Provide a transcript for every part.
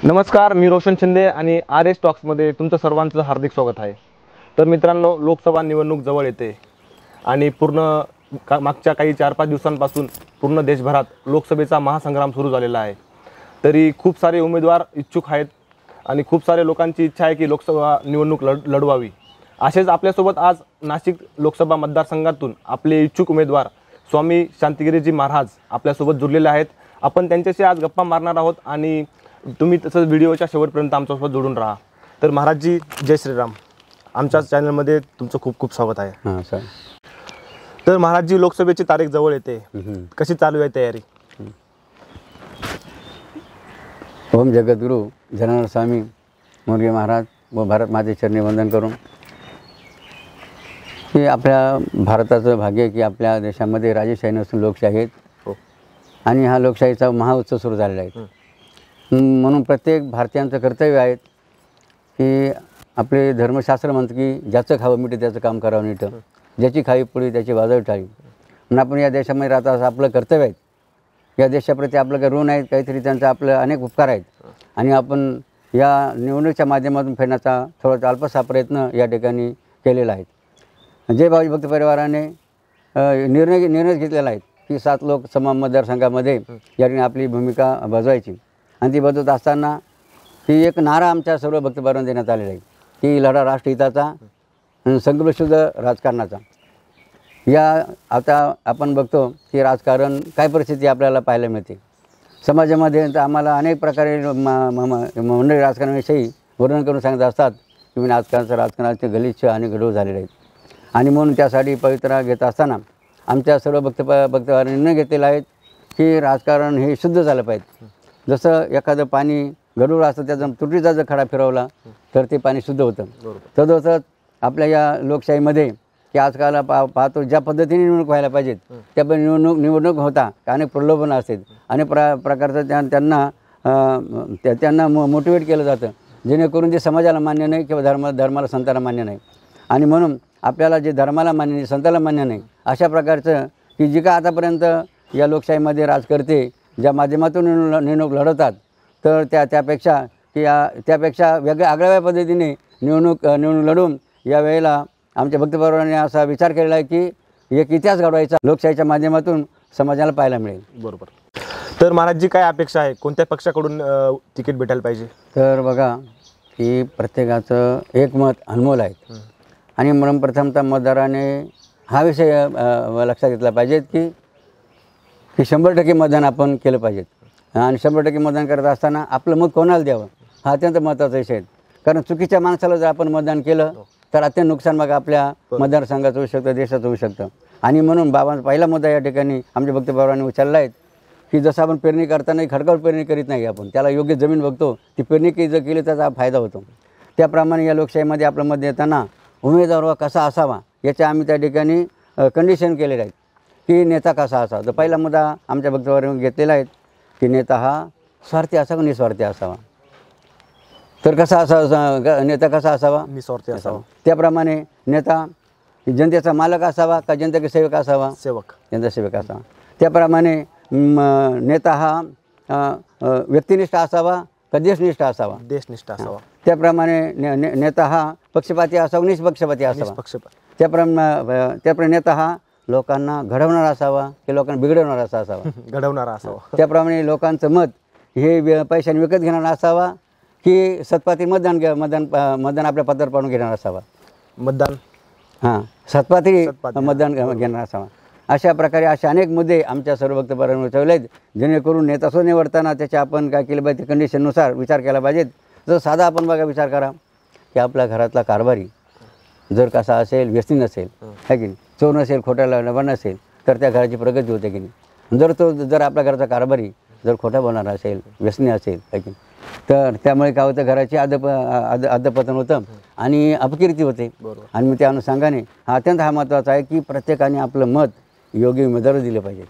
नमस्कार, मी रोशन शिंदे आणि R S टॉक्समध्ये तुमचं सर्वांचं हार्दिक स्वागत आहे। तर मित्रांनो, लोकसभा निवडणूक जवळ येते आणि मागच्या काही 4-5 दिवसांपासून पूर्ण देशभरात लोकसभेचा महासंग्राम सुरू झालेला आहे। तरी खूप सारे उमेदवार इच्छुक आहेत आणि खूप सारे लोकांची इच्छा आहे की लोकसभा निवडणूक लढवावी। असेच आपल्यासोबत आज नाशिक लोकसभा मतदारसंघातून आपले इच्छुक उमेदवार स्वामी शांतिगिरीजी महाराज आपल्यासोबत जुळलेले आहेत। आपण त्यांच्याशी आज गप्पा मारणार आहोत आणि तुम्ही तसंच व्हिडिओच्या शेवटपर्यंत आमच्यासोबत जोडून राहा। तर महाराजजी, जय श्रीराम। आमच्या चॅनलमध्ये तुमचं खूप खूप स्वागत आहे। हां सर। तर महाराजजी, लोकसभेची तारीख जवळ येते, कशी चालू आहे तयारी? ओम जगद्गुरु जनार्दन स्वामी मोरगे महाराज व भारत माते चरणी वंदन करून की आपल्या भारताचं भाग्य आहे की आपल्या देशामध्ये राजेशाही नसून लोकशाही आहेत आणि हा लोकशाहीचा महाउत्सव सुरू झालेला आहे। म्हणून प्रत्येक भारतीयांचं कर्तव्य आहे की आपले धर्मशास्त्र म्हणतं की ज्याचं खावं मीठ त्याचं काम करावं नीट, ज्याची खावी पोळी त्याची वाजवी टाळी। म्हणून आपण या देशामध्ये राहता असं आपलं कर्तव्य आहे। या देशाप्रती आपलं काही ऋण आहेत, काहीतरी त्यांचा आपलं अनेक उपकार आहेत आणि आपण या निवडणुकीच्या माध्यमातून फेडण्याचा थोडासा अल्पसा प्रयत्न या ठिकाणी केलेला आहे। जय बाबाजी भक्त परिवाराने निर्णय घेतलेला आहे की 7 लोकसभा मतदारसंघामध्ये या ठिकाणी आपली भूमिका बजवायची आणि ती बजावत असताना ती एक नारा आमच्या सर्व भक्तपरिवारांना देण्यात आलेला आहे की लढा राष्ट्रहिताचा, संकल्पशुद्ध राजकारणाचा। या आता आपण बघतो की राजकारण काय परिस्थिती आपल्याला पाहायला मिळते समाजामध्ये। तर आम्हाला अनेक प्रकारे मंडळी राजकारणाविषयी वर्णन करून सांगत असतात की राजकारणाचे गलिच्छ आणि गढूळ झालेले आहेत आणि म्हणून त्यासाठी पवित्रा घेत असताना आमच्या सर्व भक्तपरिवारांनी निर्णय घेतलेला आहे की राजकारण हे शुद्ध झालं पाहिजे। जसं एखादं पाणी गढूळ असतं, त्याचा तुटीचा जर खडा फिरवला तर ते पाणी शुद्ध होतं। तसंच आपल्या या लोकशाहीमध्ये की आजकाल पाहतो ज्या पद्धतीने निवडणूक व्हायला पाहिजेत त्या पण निवडणूक होता अनेक प्रलोभन असतात, अनेक प्रकारचं त्यांना मोटिवेट केलं जातं जेणेकरून जे समाजाला मान्य नाही किंवा धर्माला संतांना मान्य नाही। आणि म्हणून आपल्याला जे धर्माला मान्य नाही, संतांना मान्य नाही, अशा प्रकारचं की जी का आतापर्यंत या लोकशाहीमध्ये राजकर्ते ज्या माध्यमातून निवडणूक लढवतात तर त्यापेक्षा वेगळ्या आगळ्या पद्धतीने निवडणूक लढवून यावेळेला आमच्या भक्तपरिवाराने असा विचार केलेला आहे की एक इतिहास घडवायचा लोकशाहीच्या माध्यमातून समाजाला पाहायला मिळेल। बरोबर। तर महाराजजी, काय अपेक्षा आहे, कोणत्या पक्षाकडून तिकीट भेटायला पाहिजे? तर बघा की प्रत्येकाचं एक मत अनमोल आहे आणि म्हणून प्रथमतः मतदाराने हा विषय लक्षात घेतला पाहिजे की 100% मतदान आपण केलं पाहिजे आणि 100% मतदान करत असताना आपलं मत कोणाला द्यावं हा अत्यंत महत्त्वाचा विषय आहे। कारण चुकीच्या माणसाला जर आपण मतदान केलं तर अत्यंत नुकसान मग आपल्या मतदारसंघाचं होऊ शकतं, देशाचं होऊ शकतं। आणि म्हणून बाबांचा पहिला मुद्दा या ठिकाणी आमच्या भक्तपरिवारांनी उचलला आहे की जसं आपण पेरणी करताना खडकावर पेरणी करीत नाही, आपण त्याला योग्य जमीन बघतो, ती पेरणी जर केली त्याचा फायदा होतो। त्याप्रमाणे या लोकशाहीमध्ये आपलं मत देताना उमेदवार कसा असावा याचे आम्ही त्या ठिकाणी कंडिशन केलेले आहेत की नेता कसा असावा। तर पहिला मुद्दा आमच्या भक्तपरिवारांनी घेतलेला आहे की नेता हा स्वार्थी असावा, निस्वार्थी असावा। तर कसा असावा नेता, कसा असावा? निस्वार्थी असावा। त्याप्रमाणे नेता जनतेचा मालक असावा का जनतेचा सेवक असावा? जनता सेवक असावा। त्याप्रमाणे नेता हा व्यक्तिनिष्ठ असावा का देशनिष्ठ असावा? देशनिष्ठ असावा। त्याप्रमाणे नेता हा पक्षपाती असावा, निष्पक्षपाती असावा। त्याप्रमाणे नेता हा लोकांना घडवणारा असावा की लोकांना बिघडवणारा असावा? घडवणारा असावा। त्याप्रमाणे लोकांचं मत हे पैशाने विकत घेणारा असावा की सत्पाती मतदान आपल्या पत्रावर पाडून घेणारा असावा? सत्पाती मतदान घेणारा असावा। अशा प्रकारे असे अनेक मुद्दे आमच्या सर्व भक्तपरिवारांनी ठेवले आहेत जेणेकरून नेता निवडताना त्याच्या आपण काय केलं पाहिजे, कंडिशननुसार विचार केला पाहिजेत। जर साधा आपण बघा विचार करा की आपल्या घरातला कारभारी जर कसा असेल, व्यसनी नसेल, है की नाही, चोर नसेल, खोटा लबाड नसेल तर त्या घराची प्रगती होते की नाही। जर आपल्या घराचा कारभारी जर खोटा बोलणारा असेल, व्यसनी असेल, है की नाही, तर त्यामुळे काय होतं, घराची अधपतन होतं आणि अपकीर्ती होते। आणि मग त्या अनुषंगाने अत्यंत महत्त्वाचा आहे की प्रत्येकाने आपलं मत योग्य उमेदवार दिले पाहिजे।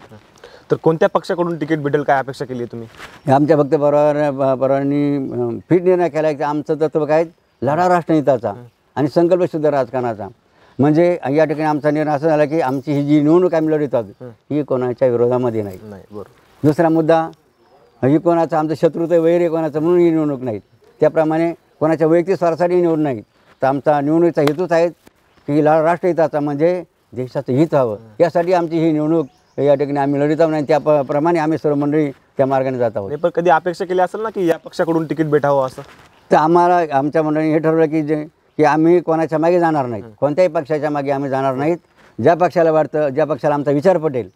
तर कोणत्या पक्षाकडून तिकीट भेटेल, काय अपेक्षा केली तुम्ही? आमच्या भक्तपरिवारांनी फिट निर्णय केला की आमचं तत्व काय, लढा राष्ट्रहिताचा आणि संकल्पशुद्ध राजकारणाचा। म्हणजे या ठिकाणी आमचा निर्णय असा झाला की आमची ही जी निवडणूक आम्ही लढवत आहोत ही कोणाच्या विरोधामध्ये नाही। दुसरा मुद्दा ही कोणाचं आमचं शत्रुत्व वैर कोणाचं म्हणून ही निवडणूक नाहीत. त्याप्रमाणे कोणाच्या वैयक्तिक स्वार्थासाठी निवडूण नाही, तर आमचा निवडणुकीचा हेतूच आहे की राष्ट्रहिताचा म्हणजे देशाचं हित हवं, यासाठी आमची ही निवडणूक या ठिकाणी आम्ही लढीत आहोत आणि त्याप्रमाणे आम्ही सर्व मंडळी त्या मार्गाने जात आहोत. नाही, पण कधी अपेक्षा केली असेल ना की या पक्षाकडून तिकीट भेटावं असं? तर आम्हाला आमच्या मंडळीने हे ठरवलं की आम्ही कोणाच्या मागे जाणार नाहीत, कोणत्याही पक्षाच्या मागे आम्ही जाणार नाहीत. ज्या पक्षाला वाटतं, ज्या पक्षाला आमचा विचार पटेल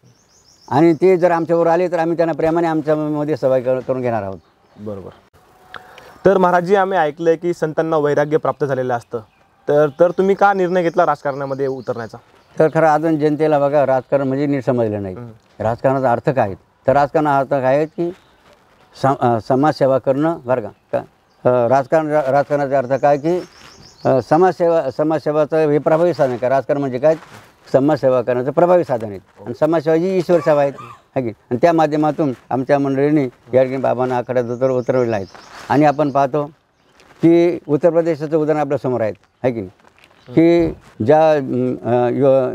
आणि ते जर आमच्यावर आले तर आम्ही त्यांना प्रेमाने आमच्यामध्ये सहभागी करून घेणार आहोत. बरोबर. तर महाराजजी, आम्ही ऐकलं आहे की संतांना वैराग्य प्राप्त झालेलं असतं, तर तुम्ही का निर्णय घेतला राजकारणामध्ये उतरण्याचा? तर खरं अजून जनतेला बघा राजकारण म्हणजे नीट समजलं नाही. राजकारणाचा अर्थ काय आहे? तर राजकारणाचा अर्थ काय आहे की समाजसेवा करणं बरं का. राजकारणाचा अर्थ काय की समाजसेवाचं हे प्रभावी साधन आहे का. राजकारण म्हणजे काय? समाजसेवा करण्याचं प्रभावी साधन आहे. आणि समाजसेवा ही ईश्वर सेवा आहेत है की. आणि त्या माध्यमातून आमच्या मंडळींनी या ठिकाणी बाबांना आखाड्यात उतरवलेलं आहेत. आणि आपण पाहतो की उत्तर प्रदेशाचं उदाहरण आपल्यासमोर आहेत है की, की ज्या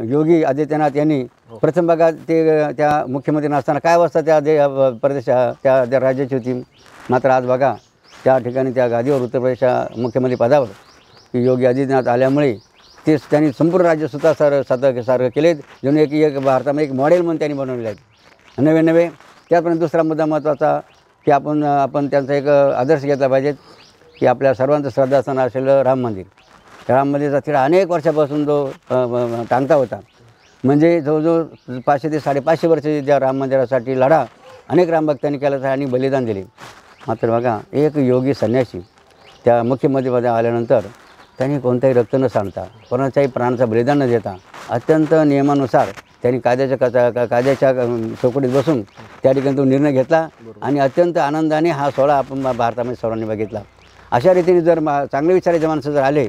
योगी आदित्यनाथ यांनी प्रथम बघा ते त्या मुख्यमंत्री नसताना काय अवस्था त्या राज्याची होती. मात्र आज बघा त्या ठिकाणी त्या गादीवर उत्तर प्रदेशच्या मुख्यमंत्री पदावर की योगी आदित्यनाथ आल्यामुळे त्यांनी संपूर्ण राज्य सुद्धा सारखं केलेत. जणू एक भारतामध्ये एक मॉडेल म्हणून त्यांनी बनवलेले आहेत नवे. त्यापर्यंत दुसरा मुद्दा महत्त्वाचा की आपण त्यांचा एक आदर्श घेतला पाहिजेत की आपल्या सर्वांचं श्रद्धास्थान असलेलं राम मंदिर. राम मंदिरचा तिला अनेक वर्षापासून जो टांगता होता, म्हणजे जवळजवळ 500 ते 550 वर्षे त्या राम मंदिरासाठी लढा अनेक रामभक्तांनी केला आणि बलिदान दिले. मात्र बघा एक योगी संन्यासी त्या मुख्यमंत्रीपदी आल्यानंतर त्यांनी कोणताही रक्त न सांडता, कोणाच्याही प्राणाचं बलिदान न देता अत्यंत नियमानुसार त्यांनी कायद्याच्या चौकटीत बसून त्या ठिकाणी तो निर्णय घेतला आणि अत्यंत आनंदाने हा सोहळा आपण भारतामध्ये सर्वांनी बघितला. अशा रीतीने जर चांगले विचाराचे माणसं जर आले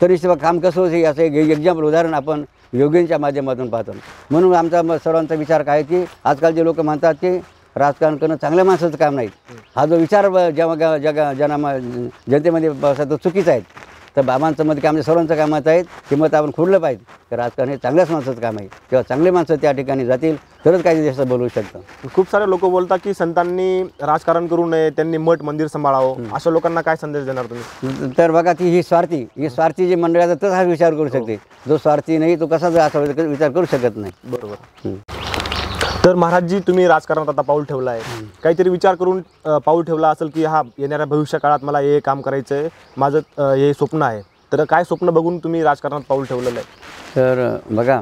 तरी काम कसं होते याचं एक एक्झाम्पल उदाहरण आपण योगींच्या माध्यमातून पाहतो. म्हणून आमचा सर्वांचा विचार काय की आजकाल जे लोक म्हणतात की राजकारण करणं चांगल्या माणसाचं काम नाही, हा जो विचार जनतेमध्ये तो चुकीचा आहे. तर बाबांचं मत की आमच्या सर्वांचं काय मत आहे ते मत आपण खोडलं पाहिजे की राजकारण हे चांगल्याच माणसाचं काम आहे. तेव्हा चांगले माणसं त्या ठिकाणी जातील तरच काही देशात बोलवू शकतं. खूप सारे लोक बोलतात की संतांनी राजकारण करू नये, त्यांनी मठ मंदिर सांभाळावं. अशा लोकांना काय संदेश देणार तुम्ही? तर बघा ती ही स्वार्थी जी मंडळी तर हा विचार करू शकते. जो स्वार्थी नाही तो कसा असा विचार करू शकत नाही. बरोबर. तर महाराजजी, तुम्ही राजकारणात आता पाऊल ठेवला आहे, काहीतरी विचार करून पाऊल ठेवला असेल की हा येणाऱ्या भविष्य काळात मला हे काम करायचं आहे, माझं हे स्वप्न आहे. तर काय स्वप्न बघून तुम्ही राजकारणात पाऊल ठेवलेलं आहे? तर बघा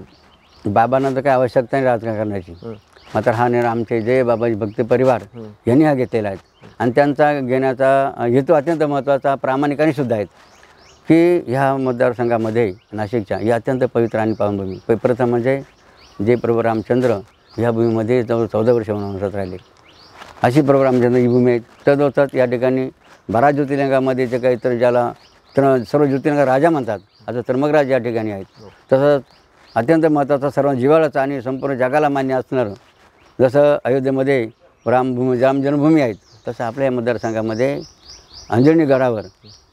बाबांना तर काय आवश्यकता नाही राजकारण करण्याची. मात्र हा निर्णय आमचे जय बाबाजी भक्त परिवार यांनी हा घेतलेला आहे. आणि त्यांचा घेण्याचा हेतू अत्यंत महत्त्वाचा प्रामाणिकाने सुद्धा आहेत की ह्या मतदारसंघामध्ये नाशिकच्या ही अत्यंत पवित्र आणि पावनभूमी. प्रथम म्हणजे जे प्रभू रामचंद्र ह्या भूमीमध्ये जवळ 14 वर्ष वनवासात राहिले. अशी प्रभू रामचंद्र ही भूमी आहे. तदोतच या ठिकाणी 12 ज्योतिर्लिंगामध्ये जे काही तर ज्याला सर्व ज्योतिर्लिंग राजा म्हणतात, आता त्र्यंबकराज या ठिकाणी आहेत. तसंच अत्यंत महत्त्वाचा सर्व जिव्हाळाचा आणि संपूर्ण जगाला मान्य असणारं जसं अयोध्येमध्ये राम जन्मभूमी आहेत, तसं आपल्या या मतदारसंघामध्ये अंजनी गडावर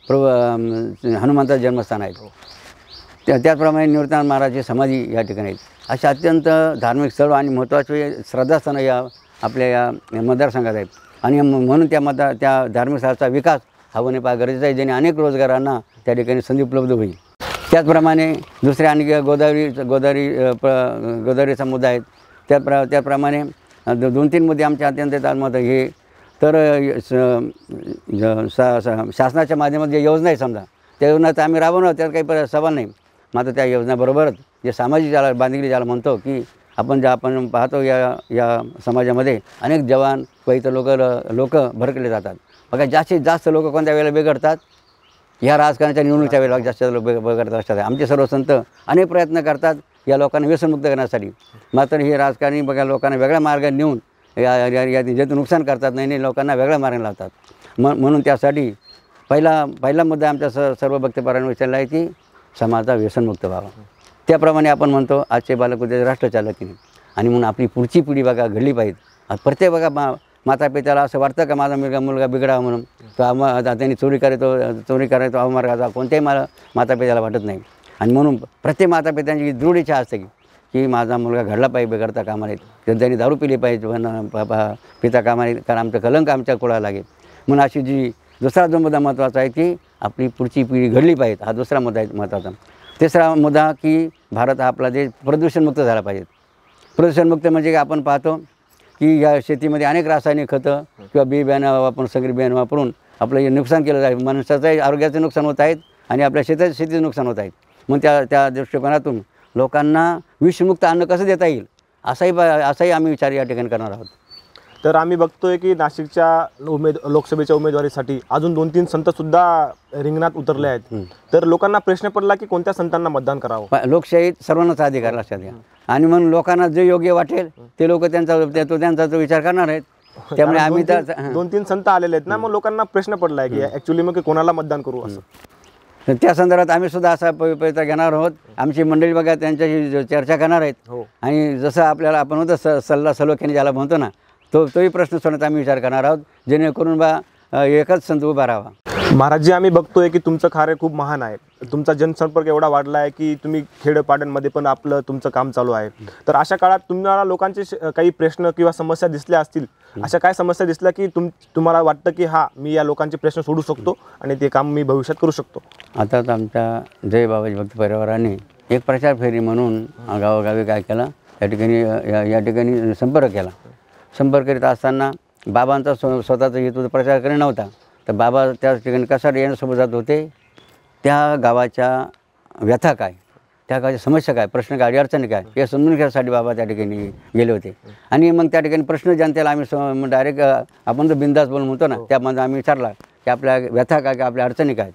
प्रभू हनुमंताचं जन्मस्थान आहे. त्याचप्रमाणे निवृत्तानंद महाराजची समाधी या ठिकाणी आहेत. अशा अत्यंत धार्मिक स्थळ आणि महत्त्वाचे श्रद्धास्थानं या आपल्या या मतदारसंघात आहेत. आणि म्हणून त्या धार्मिक स्थळाचा विकास हा होणे फार गरजेचं आहे, ज्याने अनेक रोजगारांना त्या ठिकाणी संधी उपलब्ध होईल. त्याचप्रमाणे दुसरे आणखी गोदावरीचा मुद्दा आहेत. त्याप्रमाणे 2-3 मुद्दे आमच्या अत्यंत मत हे तर शासनाच्या माध्यमात जे योजना आहे समजा त्या योजना तर आम्ही राबवणार, त्यात काही सवाल नाही. मात्र त्या योजनाबरोबरच जे सामाजिक ज्याला बांधिलकी ज्याला म्हणतो की आपण पाहतो या समाजामध्ये अनेक जवान व इतर लोक भरकले जातात. बघा जास्तीत जास्त लोक कोणत्या वेळेला बिघडतात, ह्या राजकारणाच्या निवडणुकीच्या वेळेला जास्त लोक बिघडत असतात. आमचे सर्व संत अनेक प्रयत्न करतात या लोकांना व्यसनमुक्त करण्यासाठी. मात्र हे राजकारणी बघा लोकांना वेगळ्या मार्गाने नेऊन ज्यातून नुकसान करतात, नाही लोकांना वेगळ्या मार्गाने लावतात. म्हणून त्यासाठी पहिला मुद्दा आमच्या सर्व भक्तपरायण विचारला आहे की समाजाचा व्यसनमुक्त व्हावा. त्याप्रमाणे आपण म्हणतो आजचे बालक उद्या राष्ट्रचालक नाही. आणि म्हणून आपली पुढची पिढी बघा घडली पाहिजे. प्रत्येक बघा माता पित्याला असं वाटतं का माझा मुलगा बिघडावा म्हणून तो त्यांनी चोरी करायचो अवमार्गाचा कोणत्याही माता पित्याला वाटत नाही. आणि म्हणून प्रत्येक माता पित्यांची दृढ इच्छा असते की की माझा मुलगा घडला पाहिजे बेकारता कामा नये, त्यांनी दारू पिली पाहिजे पिता कामा नये, कारण आमचं कलंक आमच्या कुळाला लागेल. म्हणून अशी जी दुसरा जो मुद्दा महत्त्वाचा आहे की आपली पुढची पिढी घडली पाहिजे, हा दुसरा मुद्दा आहे महत्त्वाचा. तिसरा मुद्दा की भारत हा आपला देश प्रदूषणमुक्त झाला पाहिजे. प्रदूषणमुक्त म्हणजे आपण पाहतो की या शेतीमध्ये अनेक रासायनिक खतं किंवा बी बियाणं वापरून संकरित बियाणं वापरून आपलं हे नुकसान केलं जाईल. मनुष्याचंही आरोग्याचं नुकसान होत आहेत आणि आपल्या शेतीचं नुकसान होत आहेत. मग त्या दृष्टिकोनातून लोकांना विषमुक्त अन्न कसं देता येईल असाही आम्ही विचार या ठिकाणी करणार आहोत. तर आम्ही बघतोय की नाशिकच्या लोकसभेच्या उमेदवारीसाठी अजून 2-3 संतसुद्धा रिंगणात उतरले आहेत. तर लोकांना प्रश्न पडला की कोणत्या संतांना मतदान करावं. लोकशाहीत सर्वांनाच अधिकार लक्षात घ्या आणि म्हणून लोकांना जे योग्य वाटेल ते लोक त्यांचा जो विचार करणार आहेत. त्यामुळे आम्ही 2-3 संत आलेले आहेत ना, मग लोकांना प्रश्न पडला आहे की ॲक्च्युली मग कोणाला मतदान करू असं. त्या संदर्भात आम्ही सुद्धा असा पवित्रा घेणार आहोत. आमची मंडळी बघा त्यांच्याशी चर्चा करणार आहेत आणि जसं आपल्याला आपण होतं सल्ला सलोख्याने ज्याला म्हणतो ना, तोही प्रश्न सोडण्याचा आम्ही विचार करणार आहोत, जेणेकरून एकच संत उभा राहावा. महाराजजी, आम्ही बघतोय की तुमचं कार्य खूप महान आहे. तुमचा जनसंपर्क एवढा वाढला आहे की तुम्ही खेडपाड्यांमध्ये पण तुमचं काम चालू आहे. तर अशा काळात तुम्हाला लोकांचे काही प्रश्न किंवा समस्या दिसल्या असतील, अशा काय समस्या दिसल्या की तुम्हाला वाटतं की मी या लोकांचे प्रश्न सोडू शकतो आणि ते काम मी भविष्यात करू शकतो? आता आमच्या जय बाबाजी भक्त परिवाराने एक प्रचार फेरी म्हणून गावोगावी काय केलं, या ठिकाणी संपर्क केला. संपर्क करीत असताना बाबांचा स्वतःचा हेतू प्रचार करणे नव्हता, तर बाबा त्या ठिकाणी कसा येण्यासोबत जात होते, त्या गावाच्या व्यथा काय, त्या गावाच्या समस्या काय, प्रश्न काय, अडचणी काय हे समजून घेण्यासाठी बाबा त्या ठिकाणी गेले होते. आणि मग त्या ठिकाणी प्रश्न जनतेला आम्ही डायरेक्ट आपण जो बिंदास बोलून म्हणतो ना, त्यामध्ये आम्ही विचारला की आपल्या व्यथा काय, आपल्या अडचणी काय.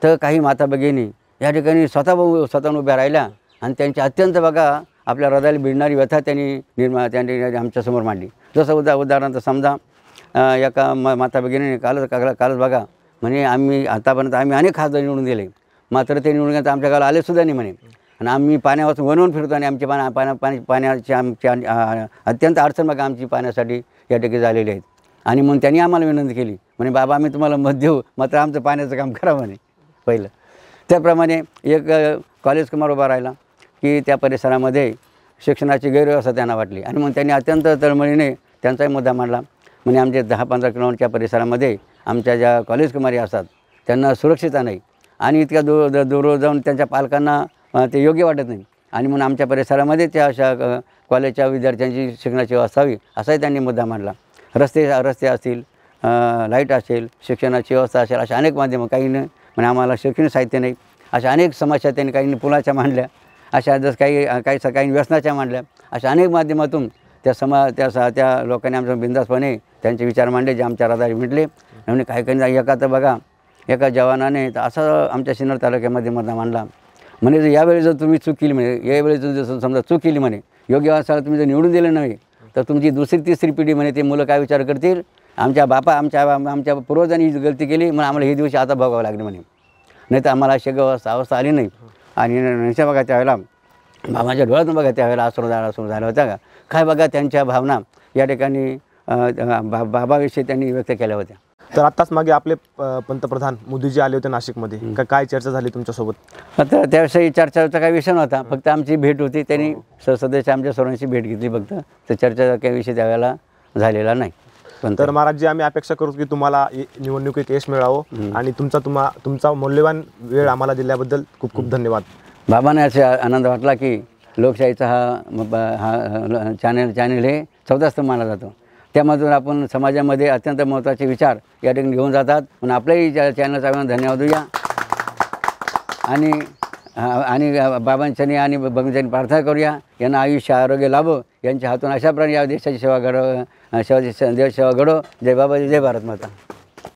तर काही माता भगिनी या ठिकाणी स्वतःहून उभ्या राहिल्या आणि त्यांची अत्यंत बघा आपल्या हृदयाला भिडणारी व्यथा त्यांनी आमच्यासमोर मांडली. जसं उदाहरणार्थ समजा एका माता भगिनीने कालच बघा म्हणे, आतापर्यंत आम्ही अनेक खासदार निवडून दिले, मात्र ते निवडून गेले आमच्या गावाला आलेसुद्धा नाही म्हणे. आणि आम्ही पाण्यापासून वनवून फिरतो आणि आमची पाण्याची आमची अत्यंत अडचण बघा आमची पाण्यासाठी या ठिकाणी झालेली आहेत. आणि मग त्यांनी आम्हाला विनंती केली म्हणे, बाबा आम्ही तुम्हाला मत देऊ, मात्र आमचं पाण्याचं काम करा म्हणे पहिलं. त्याप्रमाणे एक कॉलेज कुमार उभा राहिला की त्या परिसरामध्ये शिक्षणाची गैरव्यवस्था त्यांना वाटली आणि मग त्यांनी अत्यंत तळमळीने त्यांचाही मुद्दा मांडला. म्हणजे आमच्या 10-15 किलोमीटरच्या परिसरामध्ये आमच्या ज्या कॉलेज कुमारी असतात त्यांना सुरक्षितता नाही आणि इतक्या दूर जाऊन त्यांच्या पालकांना ते योग्य वाटत नाही आणि म्हणून आमच्या परिसरामध्ये त्या अशा कॉलेजच्या विद्यार्थ्यांची शिक्षणाची व्यवस्था हवी असाही त्यांनी मुद्दा मांडला. रस्ते असतील, लाईट असेल, शिक्षणाची व्यवस्था असेल, अशा अनेक माध्यमं. काही नाही म्हणजे आम्हाला शैक्षणिक साहित्य नाही, अशा अनेक समस्या त्यांनी काही पुलाच्या मांडल्या, अशा जसं काही व्यसनाच्या मांडल्या. अशा अनेक माध्यमातून त्या लोकांनी आमच्या बिंदासपणे त्यांचे विचार मांडले, जे आमच्या हृदयाला मिटले. म्हणजे काही एका तर बघा एका जवानाने तर असं आमच्या सिन्नर तालुक्यामध्ये मुद्दा मांडला म्हणे, यावेळी जर तुम्ही चूक केली म्हणे, यावेळी जर समजा चूक केली म्हणे, योग्य अवस्था तुम्ही जर निवडून दिलं नाही तर तुमची दुसरी तिसरी पिढी म्हणे ते मुलं काय विचार करतील, आमच्या पूर्वजांनी ही गलती केली म्हणून आम्हाला हे दिवशी आता भोगावं लागले म्हणे. नाही तर आम्हाला अशी अवस्था आली नाही. आणि नशा बघा त्यावेळेला बाबाच्या डोळ्यातून बघा त्यावेळेला अश्रू झाला होता का काय बघा त्यांच्या भावना या ठिकाणी बाबाविषयी त्यांनी व्यक्त केल्या होत्या. तर आत्ताच मागे आपले पंतप्रधान मोदीजी आले होते नाशिकमध्ये, काय चर्चा झाली तुमच्यासोबत? आता त्याविषयी चर्चाचा काही विषय नव्हता, फक्त आमची भेट होती. त्यांनी सदस्य आमच्या सर्वांची भेट घेतली फक्त, तर चर्चा काही विषय त्यावेळेला झालेला नाही. तर महाराजजी, आम्ही अपेक्षा करू की तुम्हाला निवडणुकीत यश मिळावं आणि तुमचा मौल्यवान वेळ आम्हाला दिल्याबद्दल खूप खूप धन्यवाद. बाबांना असे आनंद वाटला की लोकशाहीचा हा चॅनल हे चौथा स्तंभ मानला जातो. त्यामधून आपण समाजामध्ये अत्यंत महत्त्वाचे विचार या ठिकाणी घेऊन जातात. म्हणून आपल्याही चॅनलचा धन्यवाद देऊया आणि बाबांच्यानी आणि भगिनींनी प्रार्थना करूया, यांना आयुष्य आरोग्य लाभो, यांच्या हातून अशा प्रकारे या देशाची सेवा घडो. देश सेवा घडो. जय बाबाजी, जय भारत माता.